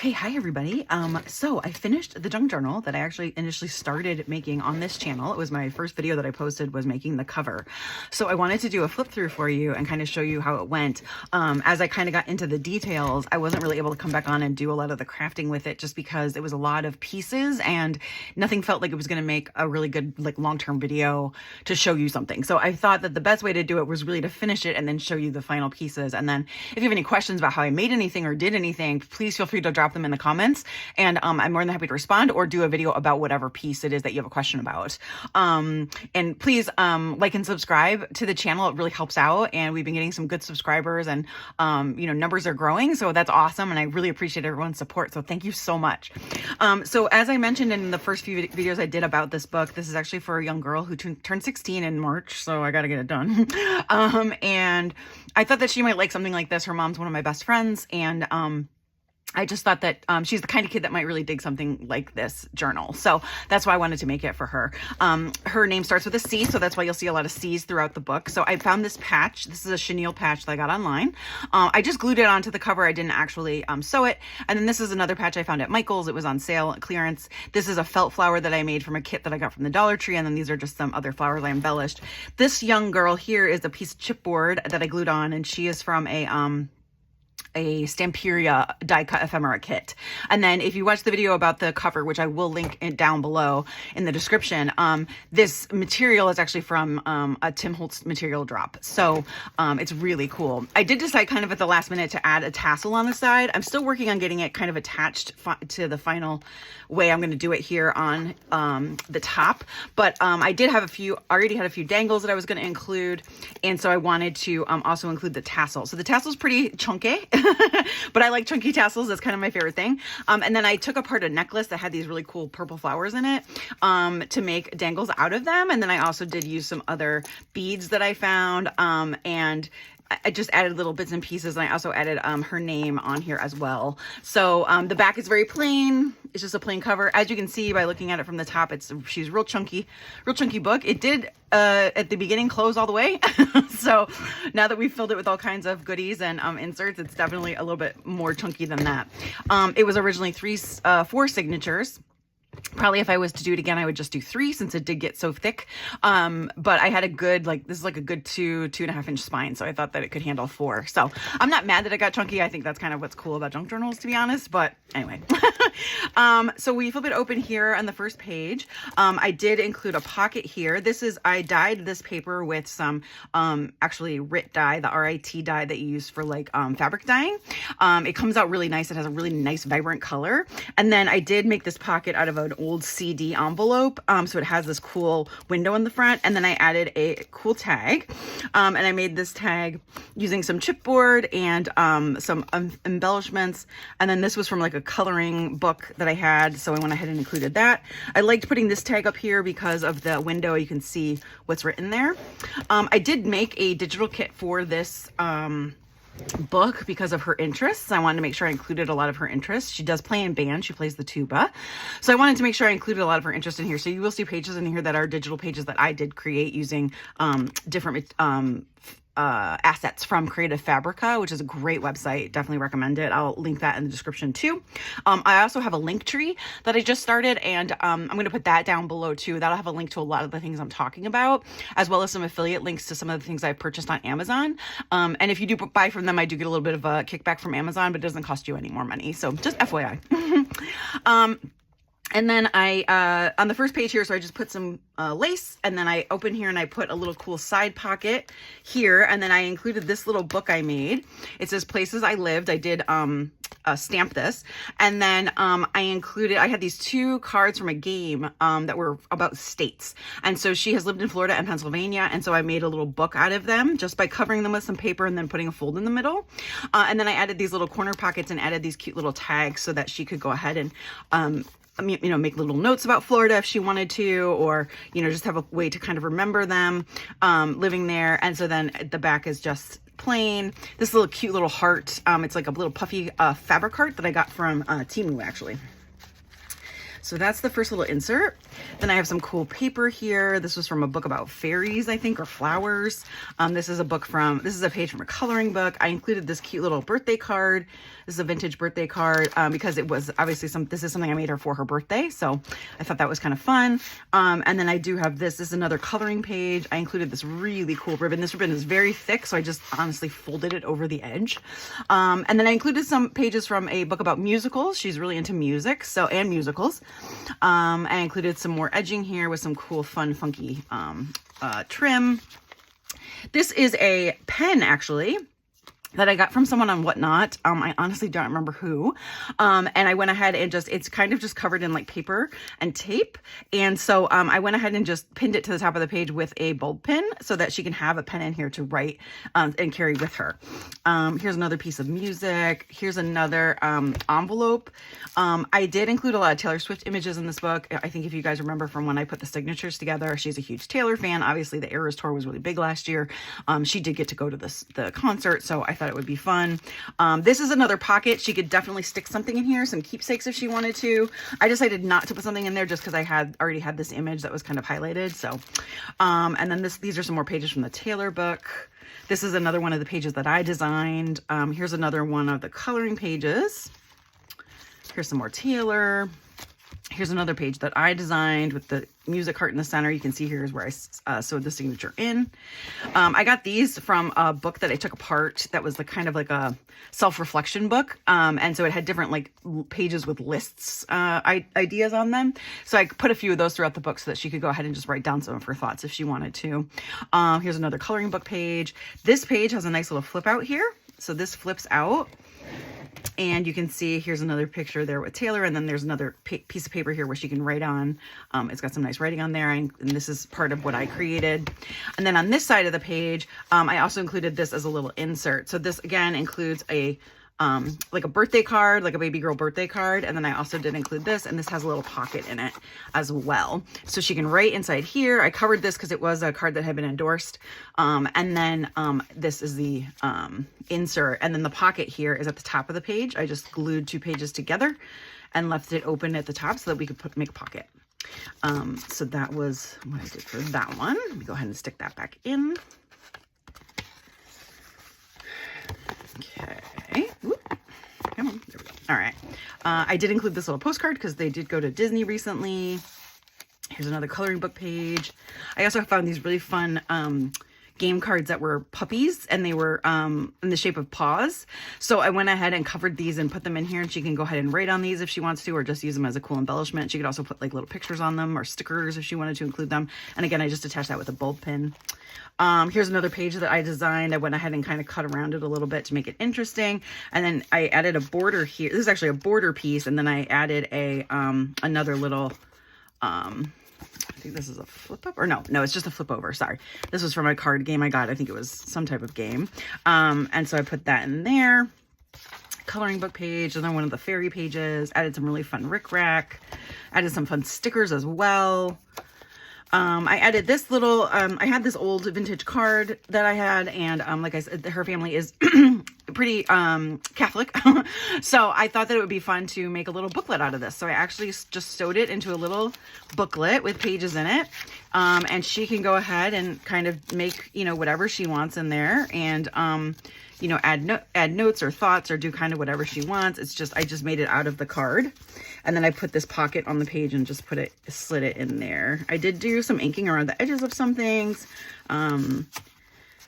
Okay, hi everybody. So I finished the junk journal that I actually initially started making on this channel. It was my first video that I posted, was making the cover. So I wanted to do a flip through for you and kind of show you how it went. As I kind of got into the details, I wasn't really able to come back on and do a lot of the crafting with it just because it was a lot of pieces and nothing felt like it was going to make a really good like long-term video to show you something. So I thought that the best way to do it was really to finish it and then show you the final pieces. And then if you have any questions about how I made anything or did anything, please feel free to drop them in the comments, and I'm more than happy to respond or do a video about whatever piece it is that you have a question about. And please like and subscribe to the channel. It really helps out, and we've been getting some good subscribers, and numbers are growing, so that's awesome, and I really appreciate everyone's support, so thank you so much. So as I mentioned in the first few videos I did about this book, this is actually for a young girl who turned 16 in March, so I gotta get it done. And I thought that she might like something like this. Her mom's one of my best friends, and I just thought that she's the kind of kid that might really dig something like this journal. So that's why I wanted to make it for her. Her name starts with a C, so that's why you'll see a lot of C's throughout the book. So I found this patch. This is a chenille patch that I got online. I just glued it onto the cover. I didn't actually sew it. And then this is another patch I found at Michael's. It was on sale at clearance. This is a felt flower that I made from a kit that I got from the Dollar Tree. And then these are just some other flowers I embellished. This young girl here is a piece of chipboard that I glued on, and she is from a Stamperia die cut ephemera kit. And then if you watch the video about the cover, which I will link it down below in the description, this material is actually from a Tim Holtz material drop. So it's really cool. I did decide kind of at the last minute to add a tassel on the side. I'm still working on getting it kind of attached to the final way I'm going to do it here on the top. But I did have already had a few dangles that I was going to include. And so I wanted to also include the tassel. So the tassel is pretty chunky. But I like chunky tassels. That's kind of my favorite thing. And then I took apart a necklace that had these really cool purple flowers in it to make dangles out of them. And then I also did use some other beads that I found. And I just added little bits and pieces, and I also added her name on here as well. So the back is very plain. It's just a plain cover. As you can see by looking at it from the top, she's real chunky book. It did at the beginning close all the way. So now that we've filled it with all kinds of goodies and inserts, it's definitely a little bit more chunky than that. It was originally 4 signatures. Probably if I was to do it again, I would just do 3 since it did get so thick. But I had a good, this is like a good 2.5 inch spine. So I thought that it could handle 4. So I'm not mad that it got chunky. I think that's kind of what's cool about junk journals, to be honest. But anyway, so we flip it open here on the first page. I did include a pocket here. I dyed this paper with some actually RIT dye, the RIT dye that you use for fabric dyeing. It comes out really nice. It has a really nice vibrant color. And then I did make this pocket out of an old CD envelope, so it has this cool window in the front, and then I added a cool tag, and I made this tag using some chipboard and some embellishments, and then this was from a coloring book that I had, so I went ahead and included that. I liked putting this tag up here because of the window. You can see what's written there. I did make a digital kit for this book because of her interests. I wanted to make sure I included a lot of her interests. She does play in band. She plays the tuba. So I wanted to make sure I included a lot of her interest in here. So you will see pages in here that are digital pages that I did create using different assets from Creative Fabrica, which is a great website. Definitely recommend it. I'll link that in the description too. I also have a link tree that I just started, and I'm going to put that down below too. That'll have a link to a lot of the things I'm talking about, as well as some affiliate links to some of the things I purchased on Amazon. And if you do buy from them, I do get a little bit of a kickback from Amazon, but it doesn't cost you any more money. So just FYI. And then on the first page here, so I just put some lace, and then I open here and I put a little cool side pocket here. And then I included this little book I made. It says Places I Lived. I did stamp this. And then I had these 2 cards from a game that were about states. And so she has lived in Florida and Pennsylvania. And so I made a little book out of them just by covering them with some paper and then putting a fold in the middle. And then I added these little corner pockets and added these cute little tags so that she could go ahead and make little notes about Florida if she wanted to, or, just have a way to kind of remember them living there. And so then the back is just plain. This little cute little heart. It's like a little puffy fabric heart that I got from Temu, actually. So that's the first little insert. Then I have some cool paper here. This was from a book about fairies, I think, or flowers. This is a page from a coloring book. I included this cute little birthday card. This is a vintage birthday card because it was obviously this is something I made her for her birthday. So I thought that was kind of fun. And then I do have this is another coloring page. I included this really cool ribbon. This ribbon is very thick, so I just honestly folded it over the edge. And then I included some pages from a book about musicals. She's really into music, and musicals. I included some more edging here with some cool, fun, funky trim. This is a pen, actually, that I got from someone on Whatnot. I honestly don't remember who. And I went ahead and it's kind of just covered in like paper and tape. And so I went ahead and just pinned it to the top of the page with a bulb pin so that she can have a pen in here to write and carry with her. Here's another piece of music. Here's another envelope. I did include a lot of Taylor Swift images in this book. I think if you guys remember from when I put the signatures together, she's a huge Taylor fan. Obviously the Eras tour was really big last year. She did get to go to the concert, so I thought it would be fun. This is another pocket. She could definitely stick something in here, some keepsakes if she wanted to. I decided not to put something in there just because I already had this image that was kind of highlighted. So, and then these are some more pages from the Taylor book. This is another one of the pages that I designed. Here's another one of the coloring pages. Here's some more Taylor. Here's another page that I designed with the music heart in the center. You can see here is where I sewed the signature in. I got these from a book that I took apart that was kind of like a self-reflection book. And so it had different like pages with lists, ideas on them. So I put a few of those throughout the book so that she could go ahead and just write down some of her thoughts if she wanted to. Here's another coloring book page. This page has a nice little flip out here. So this flips out. And you can see here's another picture there with Taylor, and then there's another piece of paper here where she can write on. It's got some nice writing on there, and this is part of what I created. And then on this side of the page, I also included this as a little insert. So this again includes like a birthday card, like a baby girl birthday card. And then I also did include this, and this has a little pocket in it as well. So she can write inside here. I covered this because it was a card that had been endorsed. And then this is the insert. And then the pocket here is at the top of the page. I just glued 2 pages together and left it open at the top so that we could make a pocket. So that was what I did for that one. Let me go ahead and stick that back in. Okay. Whoop. Come on. There we go. All right. I did include this little postcard because they did go to Disney recently. Here's another coloring book page. I also found these really fun game cards that were puppies, and they were in the shape of paws. So I went ahead and covered these and put them in here, and she can go ahead and write on these if she wants to, or just use them as a cool embellishment. She could also put like little pictures on them or stickers if she wanted to include them. And again, I just attached that with a bulb pin. Here's another page that I designed. I went ahead and kind of cut around it a little bit to make it interesting. And then I added a border here. This is actually a border piece. And then I added another little, I think this is a flip up, or no, it's just a flip over. Sorry. This was from a card game I got. I think it was some type of game. And so I put that in there. Coloring book page, and then one of the fairy pages, added some really fun rickrack, added some fun stickers as well. I added this little, I had this old vintage card that I had, and like I said, her family is pretty Catholic. So I thought that it would be fun to make a little booklet out of this. So I actually just sewed it into a little booklet with pages in it. And she can go ahead and kind of make, whatever she wants in there, and add notes or thoughts or do kind of whatever she wants. I just made it out of the card. And then I put this pocket on the page and just slid it in there. I did do some inking around the edges of some things.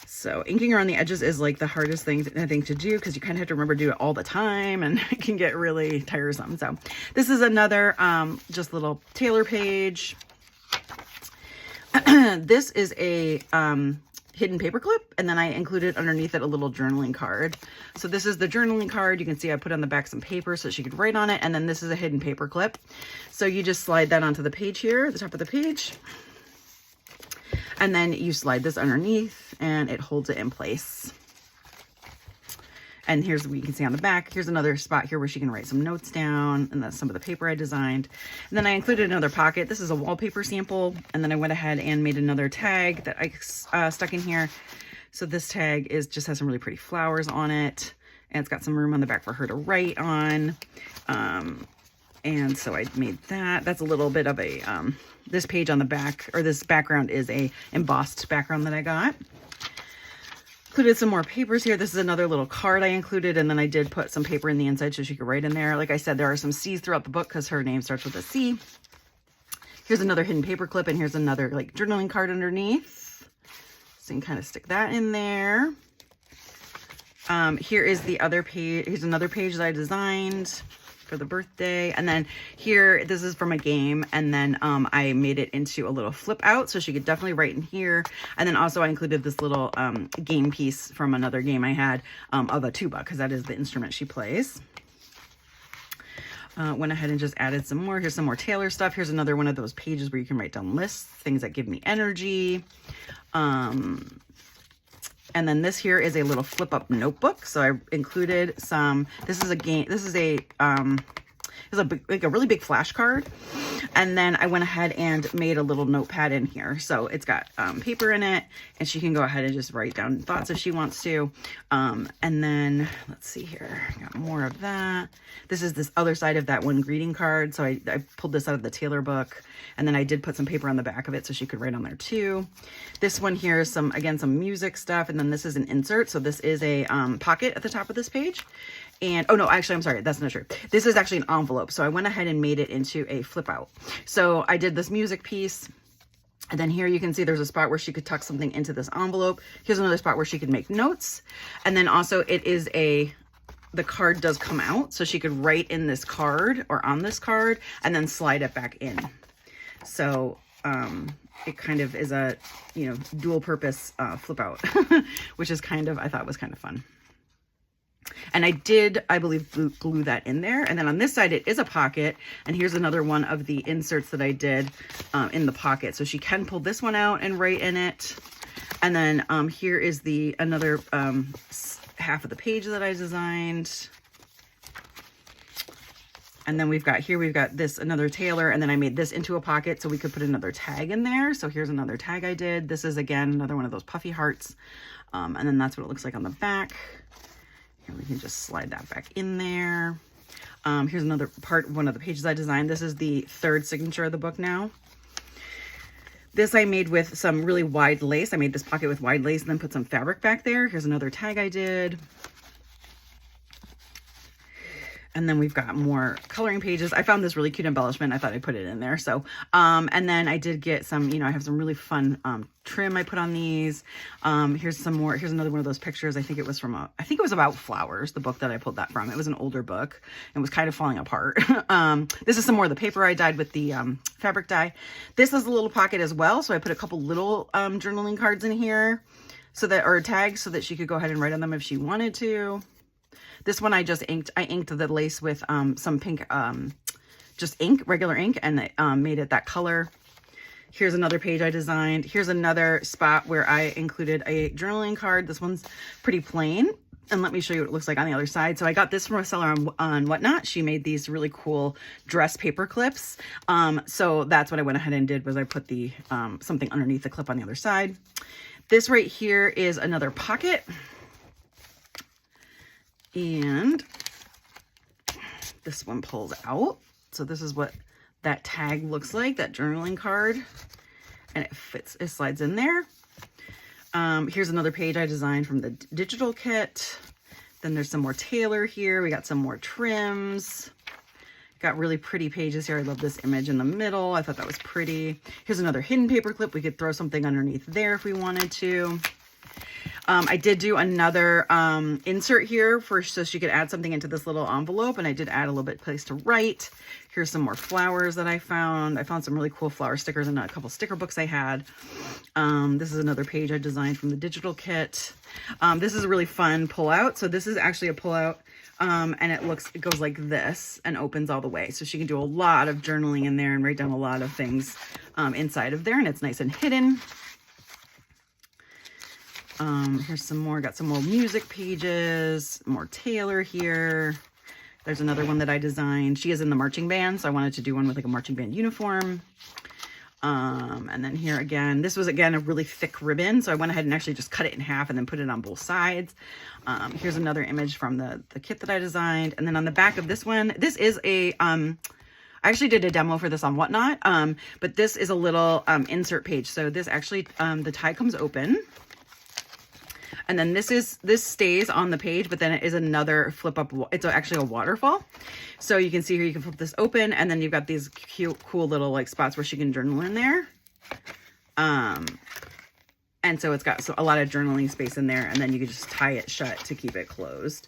So inking around the edges is like the hardest thing I think to do, because you kind of have to remember to do it all the time, and it can get really tiresome. So this is another just little Taylor page. This is a hidden paper clip, and then I included underneath it a little journaling card. So this is the journaling card. You can see I put on the back some paper so she could write on it, and then this is a hidden paper clip. So you just slide that onto the page here, the top of the page, and then you slide this underneath and it holds it in place. And here's what you can see on the back. Here's another spot here where she can write some notes down, and that's some of the paper I designed. And then I included another pocket. This is a wallpaper sample. And then I went ahead and made another tag that I stuck in here. So this tag just has some really pretty flowers on it, and it's got some room on the back for her to write on. And so I made that. That's a little bit of a, this page on the back, or this background is a embossed background that I got. Included some more papers here. This is another little card I included, and then I did put some paper in the inside so she could write in there. Like I said, there are some C's throughout the book because her name starts with a C. Here's another hidden paper clip, and here's another like journaling card underneath. So you can kind of stick that in there. Here is the other page. Here's another page that I designed for the birthday. And then here, this is from a game. And then I made it into a little flip out so she could definitely write in here. And then also I included this little game piece from another game I had of a tuba, because that is the instrument she plays. Went ahead and just added some more. Here's some more Taylor stuff. Here's another one of those pages where you can write down lists, things that give me energy. And then this here is a little flip up notebook. So I included some, this is a game, this is a like a really big flashcard. And then I went ahead and made a little notepad in here. So it's got paper in it, and she can go ahead and just write down thoughts if she wants to. And then let's see here, got more of that. This is this other side of that one greeting card. So I pulled this out of the Taylor book, and then I did put some paper on the back of it so she could write on there too. This one here is some music stuff. And then this is an insert. So this is a pocket at the top of this page. And, oh no, actually, I'm sorry, that's not true. This is actually an envelope. So I went ahead and made it into a flip out. So I did this music piece. And then here you can see there's a spot where she could tuck something into this envelope. Here's another spot where she could make notes. And then also it is the card does come out. So she could write in this card or on this card and then slide it back in. So, it kind of is a, dual purpose flip out, which is I thought was kind of fun. And I did, I believe, glue that in there. And then on this side, it is a pocket. And here's another one of the inserts that I did in the pocket. So she can pull this one out and write in it. And then here is another half of the page that I designed. And then we've got this, another Taylor, and then I made this into a pocket so we could put another tag in there. So here's another tag I did. This is, again, another one of those puffy hearts. And then that's what it looks like on the back. Here, we can just slide that back in there. Here's another one of the pages I designed. This is the third signature of the book now. This I made with some really wide lace. I made this pocket with wide lace and then put some fabric back there. Here's another tag I did. And then we've got more coloring pages. I found this really cute embellishment. I thought I'd put it in there. So, and then I did get some, I have some really fun trim I put on these. Here's some more. Here's another one of those pictures. I think it was about flowers, the book that I pulled that from. It was an older book and was kind of falling apart. This is some more of the paper I dyed with the fabric dye. This is a little pocket as well. So I put a couple little journaling cards in here or tags so that she could go ahead and write on them if she wanted to. This one I inked the lace with some pink, just ink, regular ink, and made it that color. Here's another page I designed. Here's another spot where I included a journaling card. This one's pretty plain. And let me show you what it looks like on the other side. So I got this from a seller on Whatnot. She made these really cool dress paper clips. So that's what I went ahead and did was I put the something underneath the clip on the other side. This right here is another pocket. And this one pulls out. So this is what that tag looks like, that journaling card. And it slides in there. Here's another page I designed from the digital kit. Then there's some more Taylor here. We got some more trims. Got really pretty pages here. I love this image in the middle. I thought that was pretty. Here's another hidden paper clip. We could throw something underneath there if we wanted to. I did do another insert here so she could add something into this little envelope, and I did add a little bit of place to write. Here's some more flowers that I found. I found some really cool flower stickers in a couple sticker books I had. This is another page I designed from the digital kit. This is a really fun pull out. So this is actually a pull out, and it goes like this and opens all the way. So she can do a lot of journaling in there and write down a lot of things inside of there, and it's nice and hidden. Here's some more, got some more music pages, more Taylor here. There's another one that I designed. She is in the marching band, so I wanted to do one with like a marching band uniform. And then here again, this was again a really thick ribbon, so I went ahead and actually just cut it in half and then put it on both sides. Here's another image from the kit that I designed. And then on the back of this one, this is a I actually did a demo for this on Whatnot, but this is a little insert page. So this actually, the tie comes open. And then this stays on the page, but then it is another flip up. It's actually a waterfall. So you can see here, you can flip this open, and then you've got these cute, cool little like spots where she can journal in there. And so it's got a lot of journaling space in there, and then you can just tie it shut to keep it closed.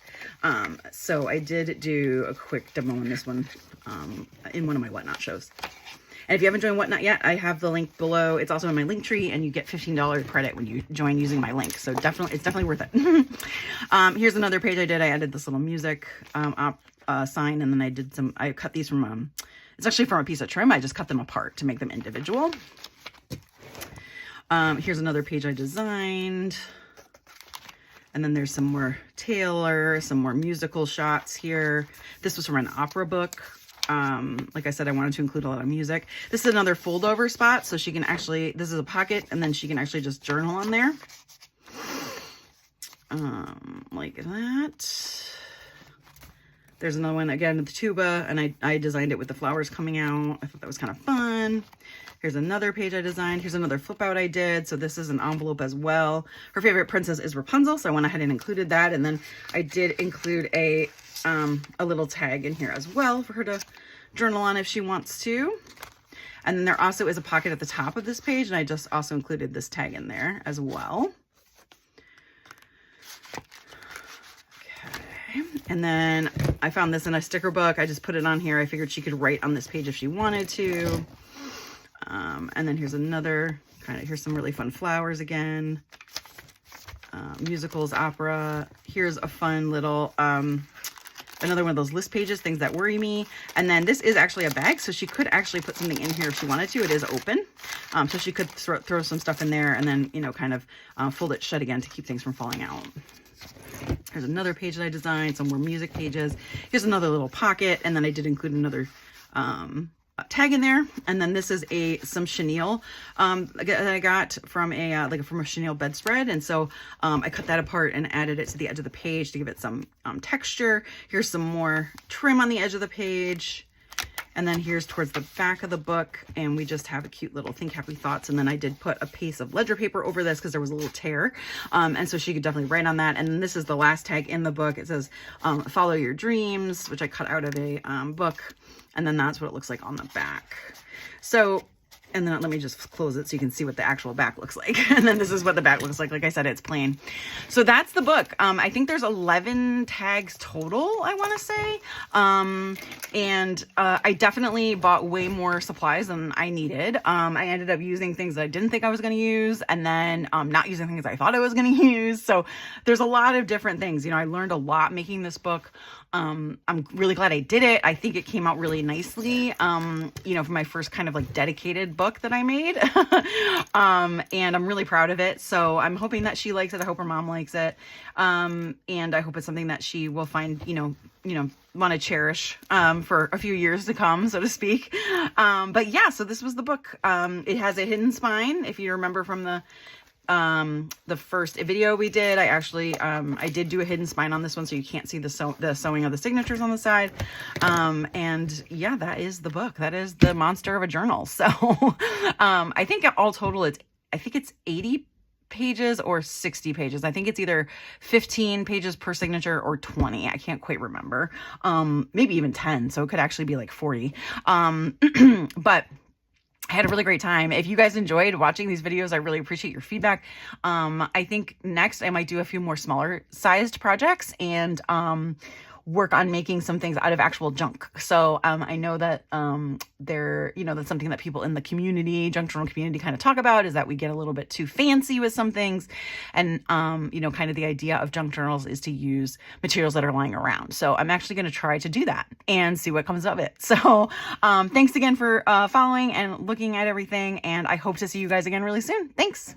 So I did do a quick demo on this one in one of my Whatnot shows. And if you haven't joined Whatnot yet, I have the link below. It's also in my link tree, and you get $15 credit when you join using my link. So it's definitely worth it. Here's another page I did. I added this little music sign, and then I cut these from, it's actually from a piece of trim. I just cut them apart to make them individual. Here's another page I designed. And then there's some more Taylor, some more musical shots here. This was from an opera book. Like I said, I wanted to include a lot of music. This is another fold over spot. So she can actually, this is a pocket, and then she can actually just journal on there. Like that. There's another one again with the tuba, and I designed it with the flowers coming out. I thought that was kind of fun. Here's another page I designed. Here's another flip out I did. So this is an envelope as well. Her favorite princess is Rapunzel, so I went ahead and included that. And then I did include a little tag in here as well for her to journal on if she wants to. And then there also is a pocket at the top of this page, and I just also included this tag in there as well. Okay. And then I found this in a sticker book. I just put it on here. I figured she could write on this page if she wanted to. And then here's another here's some really fun flowers again. Musicals, opera. Here's a fun little, another one of those list pages, things that worry me. And then this is actually a bag, so she could actually put something in here if she wanted to. It is open. So she could throw some stuff in there, and then, you know, kind of fold it shut again to keep things from falling out. Here's another page that I designed, some more music pages. Here's another little pocket, and then I did include another tag in there. And then this is some chenille that I got from from a chenille bedspread, and so I cut that apart and added it to the edge of the page to give it some texture. Here's some more trim on the edge of the page, and then here's towards the back of the book, and we just have a cute little think happy thoughts. And then I did put a piece of ledger paper over this because there was a little tear, and so she could definitely write on that. And then this is the last tag in the book. It says follow your dreams, which I cut out of a book. And then that's what it looks like on the back. So, and then let me just close it so you can see what the actual back looks like. And then this is what the back looks like. Like I said, it's plain. So that's the book. I think there's 11 tags total, I want to say. And I definitely bought way more supplies than I needed. I ended up using things that I didn't think I was going to use, and then not using things I thought I was going to use. So there's a lot of different things. You know, I learned a lot making this book. I'm really glad I did it. I think it came out really nicely, you know, for my first kind of like dedicated book that I made. And I'm really proud of it. So I'm hoping that she likes it. I hope her mom likes it. And I hope it's something that she will find, you know, want to cherish, for a few years to come, so to speak. But yeah, so this was the book. It has a hidden spine. If you remember from the first video we did, I actually, I did do a hidden spine on this one, so you can't see the sewing of the signatures on the side. And yeah, that is the book. That is the monster of a journal. So, I think all total, I think it's 80 pages or 60 pages. I think it's either 15 pages per signature or 20. I can't quite remember. Maybe even 10. So it could actually be like 40. But I had a really great time. If you guys enjoyed watching these videos, I really appreciate your feedback. I think next I might do a few more smaller sized projects and work on making some things out of actual junk. So I know that that's something that people in the community, junk journal community, kind of talk about, is that we get a little bit too fancy with some things. And kind of the idea of junk journals is to use materials that are lying around. So I'm actually going to try to do that and see what comes of it. So thanks again for following and looking at everything. And I hope to see you guys again really soon. Thanks.